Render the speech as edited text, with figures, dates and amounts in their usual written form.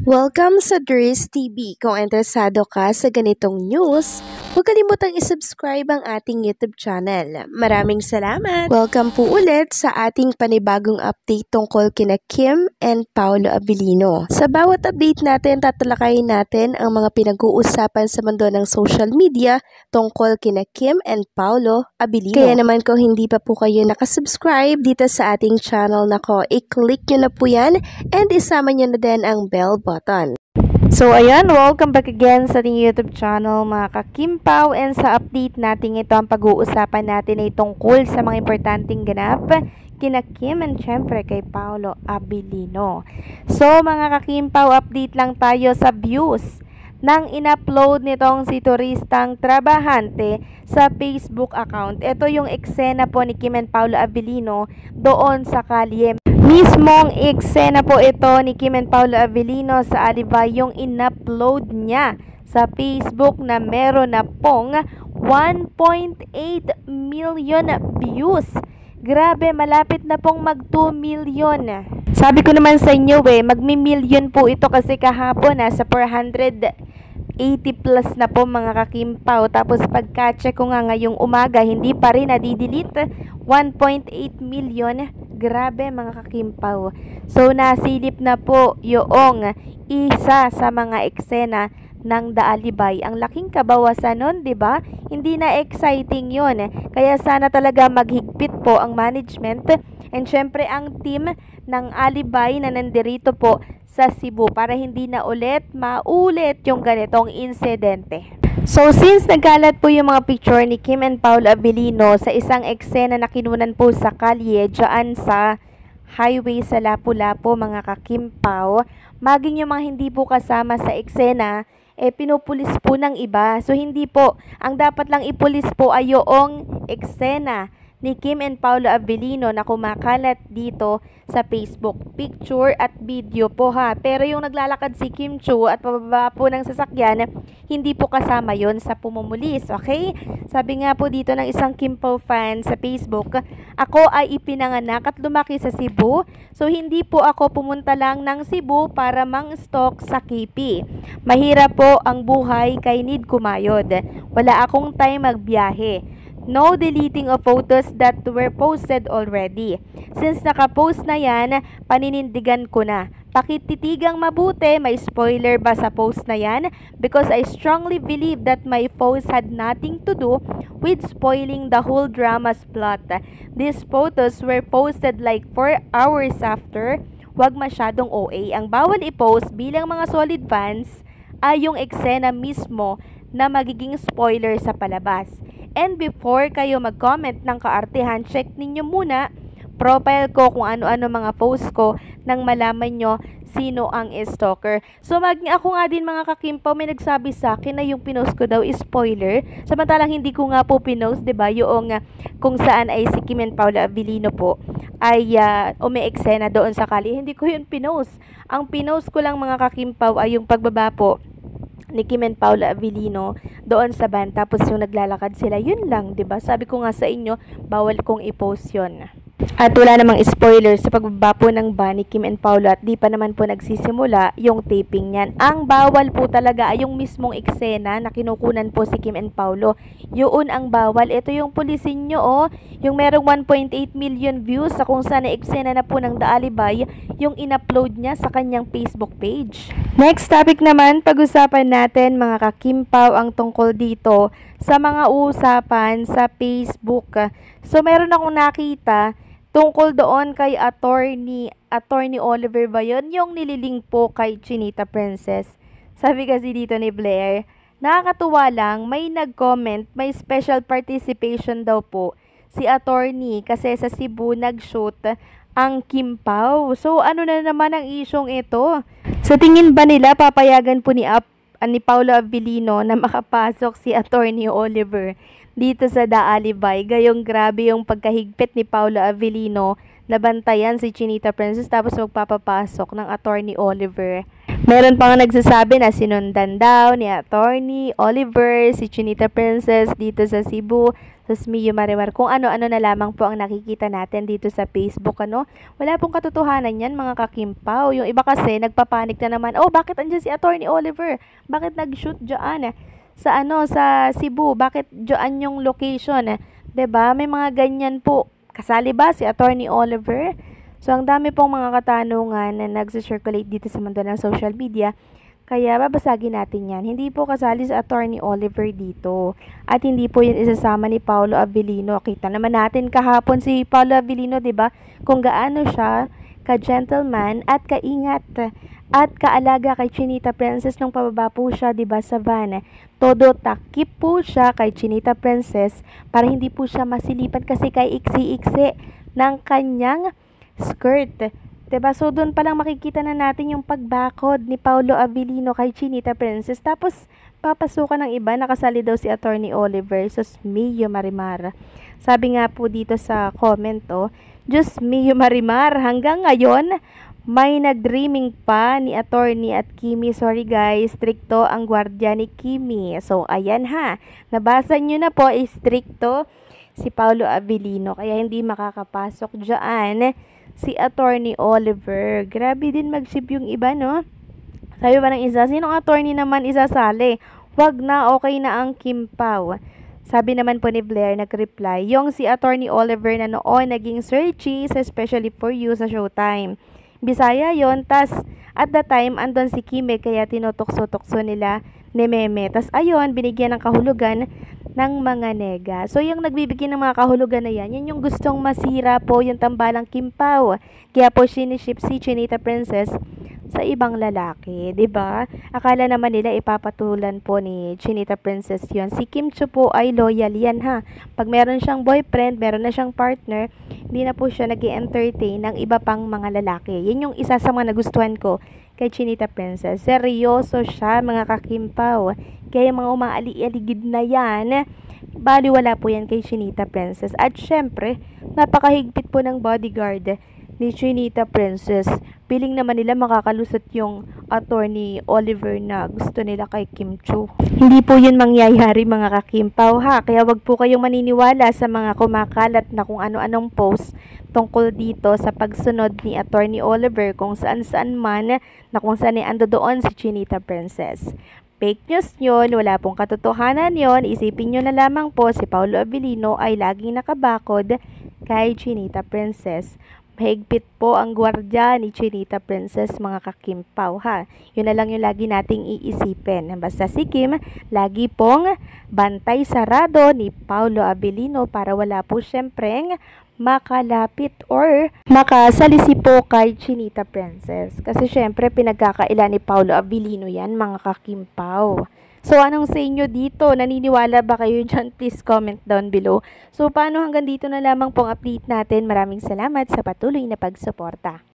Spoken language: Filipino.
Welcome sa Dries TV. Kung interesado ka sa ganitong news, huwag kalimutang isubscribe ang ating YouTube channel. Maraming salamat! Welcome po ulit sa ating panibagong update tungkol kina Kim and Paolo Abilino. Sa bawat update natin, tatalakayin natin ang mga pinag-uusapan sa mundo ng social media tungkol kina Kim and Paolo Abilino. Kaya naman kung hindi pa po kayo nakasubscribe dito sa ating channel nako, i-click nyo na po yan and isama nyo na din ang bell button. So ayan, welcome back again sa ating YouTube channel mga kakimpaw, and sa update natin ito ang pag-uusapan natin ay tungkol sa mga importanteng ganap kina Kim and syempre kay Paolo Abilino. So mga kakimpaw, update lang tayo sa views nang in-upload nitong si turistang trabahante sa Facebook account. Ito yung eksena po ni Kim and Paolo Abilino doon sa kalye. Mismong eksena po ito ni Kim and Paolo Abilino sa Alibay yung in-upload niya sa Facebook na meron na pong 1.8 million views. Grabe, malapit na pong mag 2 million. Sabi ko naman sa inyo magmi-million po ito kasi kahapon sa 480 plus na po mga kakimpaw. Tapos pagka-check ko nga ngayong umaga, hindi pa rin nadidelete. 1.8 million. Grabe mga kakimpaw. So nasilip na po yung isa sa mga eksena ng Daalibay. Ang laking kabawasan nun, 'di ba? Hindi na exciting 'yon. Kaya sana talaga maghigpit po ang management and syempre ang team ng Alibay na nandirito po sa Cebu para hindi na ulit maulit yung ganitong insidente. So since nagkalat po yung mga picture ni Kim and Paolo Abilino sa isang eksena na kinunan po sa kalye dyan sa highway sa Lapu-Lapu mga kakimpaw, maging yung mga hindi po kasama sa eksena pinupulis po ng iba. So hindi po, ang dapat lang ipulis po ay yung eksena ni Kim and Paolo Abilino na kumakalat dito sa Facebook. Picture at video po Pero yung naglalakad si Kim Chu at pababa po ng sasakyan, hindi po kasama yon sa pumumulis. Okay? Sabi nga po dito ng isang Kim Po fan sa Facebook, ako ay ipinanganak at lumaki sa Cebu. So hindi po ako pumunta lang ng Cebu para mang-stalk sa KP. Mahirap po ang buhay kay need kumayod. Wala akong time magbiyahe. No deleting of photos that were posted already. Since nakapost na yan, paninindigan ko na. Pakititigang mabuti, may spoiler ba sa post na yan? Because I strongly believe that my post had nothing to do with spoiling the whole drama's plot. These photos were posted like 4 hours after. Huwag masyadong OA. Ang bawal i-post bilang mga solid fans ay yung eksena mismo na magiging spoiler sa palabas. And before kayo mag-comment ng kaartehan, check ninyo muna profile ko kung ano-ano mga post ko nang malaman nyo sino ang stalker. So maging ako nga din mga kakimpaw, may nagsabi sa akin na yung pinost ko daw is spoiler. Samantalang hindi ko nga po pinost, diba? Yung kung saan ay si Kim and Paolo Abilino po ay umi-eksena doon sa kali. Hindi ko yun pinost. Ang pinost ko lang mga kakimpaw ay yung pagbaba po ni Kim and Paolo Abilino doon sa van, tapos yung naglalakad sila, yun lang, 'di ba? Sabi ko nga sa inyo, bawal kong i-post 'yon. At wala namang spoiler sa pagbaba po ng van ni Kim and Paolo at di pa naman po nagsisimula yung taping niyan. Ang bawal po talaga ay yung mismong eksena na kinukunan po si Kim and Paolo. Yun ang bawal. Ito yung pulisin nyo yung merong 1.8 million views sa kung saan na eksena na po ng Daalibay yung in-upload niya sa kanyang Facebook page. Next topic naman, pag-usapan natin mga kakimpaw ang tungkol dito sa mga usapan sa Facebook. So meron akong nakita tungkol doon kay attorney Oliver ba yun? Yung nililing po kay Chinita Princess. Sabi kasi dito ni Blair, nakakatuwa lang, may nag-comment, may special participation daw po si attorney kasi sa Cebu nag-shoot ang Kim Pao. So ano na naman ang isyong ito? Sa tingin ba nila papayagan po ni Paolo Abilino na makapasok si attorney Oliver dito sa Daalibay? Gayong grabe yung pagkahigpit ni Paolo Abilino nabantayan si Chinita Princess tapos magpapapasok ng Attorney Oliver. Meron pa nga nagsasabi na sinundan daw ni Attorney Oliver si Chinita Princess dito sa Cebu. Sus Mio Marimar, kung ano-ano na lamang po ang nakikita natin dito sa Facebook, ano? Wala pong katotohanan yan, mga kakimpaw. Yung iba kasi, nagpapanik na naman, oh, bakit andyan si Attorney Oliver? Bakit nag-shoot dyan? Sa Cebu, bakit dyan yung location? 'Di ba? May mga ganyan po. Kasali ba si Attorney Oliver? So, ang dami pong mga katanungan na nagsi-circulate dito sa mundo ng social media. Kaya babasagin natin yan. Hindi po kasali si Attorney Oliver dito. At hindi po yan isasama ni Paolo Abilino. Kita naman natin kahapon si Paolo Abilino, 'di ba? Kung gaano siya ka-gentleman at kaingat at kaalaga kay Chinita Princess nung pababa po siya, 'di ba, sa van. Todo takip po siya kay Chinita Princess para hindi po siya masilipan kasi kay iksi-iksi ng kanyang skirt. 'Di ba? So doon pa lang makikita na natin yung pagbakod ni Paolo Abilino kay Chinita Princess. Tapos papasukan ng iba, nakasali daw si Attorney Oliver. Sus Mio Marimar. Sabi nga po dito sa comment, Diyos Mio Marimar, hanggang ngayon may nag-dreaming pa ni Attorney at Kimi. Sorry guys, stricto ang gwardiya ni Kimi. So ayan ha, nabasa nyo na po, stricto si Paolo Abilino. Kaya hindi makakapasok dyan si Attorney Oliver. Grabe din mag-ship yung iba, no? Sabi pa ng isa, sinong attorney naman isasali? Wag na, okay na ang Kim Pao. Sabi naman po ni Blair, nag-reply, yung si Attorney Oliver na noon naging Sir Cheese, especially for you sa Showtime. Bisaya yon, tas at the time andon si Kime kaya tinutokso-tokso nila ni Meme. Tas ayun, binigyan ng kahulugan ng mga nega. So yung nagbibigay ng mga kahulugan na yan yung gustong masira po yung tambalang Kim Pao. Kaya po siniship si Chinita Princess sa ibang lalaki, 'di ba? Akala naman nila ipapatulan po ni Chinita Princess 'yon. Si Kim Chu po ay loyal yan ha. Pag meron siyang boyfriend, meron na siyang partner, hindi na po siya nag-entertain ng iba pang mga lalaki. Yan yung isa sa mga nagustuhan ko kay Chinita Princess. Seryoso siya, mga kakimpaw. Kaya mga umaali-aligid na yan, baliwala po yan kay Chinita Princess. At syempre, napakahigpit po ng bodyguard ni Chinita Princess. Piling naman nila makakalusot yung Attorney Oliver na gusto nila kay Kim Chu. Hindi po yun mangyayari, mga kakimpaw ha. Kaya wag po kayong maniniwala sa mga kumakalat na kung ano-anong post tungkol dito sa pagsunod ni Attorney Oliver kung saan-saan man na kung saan ando doon si Chinita Princess. Fake news yun, wala pong katotohanan yon. Isipin nyo na lamang po si Paolo Abilino ay laging nakabakod kay Chinita Princess. Mahigpit po ang gwardiya ni Chinita Princess, mga kakimpaw ha. Yun na lang yung lagi nating iisipin. Basta si Kim, lagi pong bantay sarado ni Paolo Abilino para wala po syempreng makalapit or makasalisi po kay Chinita Princess. Kasi syempre pinagkakaila ni Paolo Abilino yan, mga kakimpaw. So, anong sa inyo dito? Naniniwala ba kayo dyan? Please comment down below. So, paano hanggang dito na lamang pong update natin. Maraming salamat sa patuloy na pagsuporta.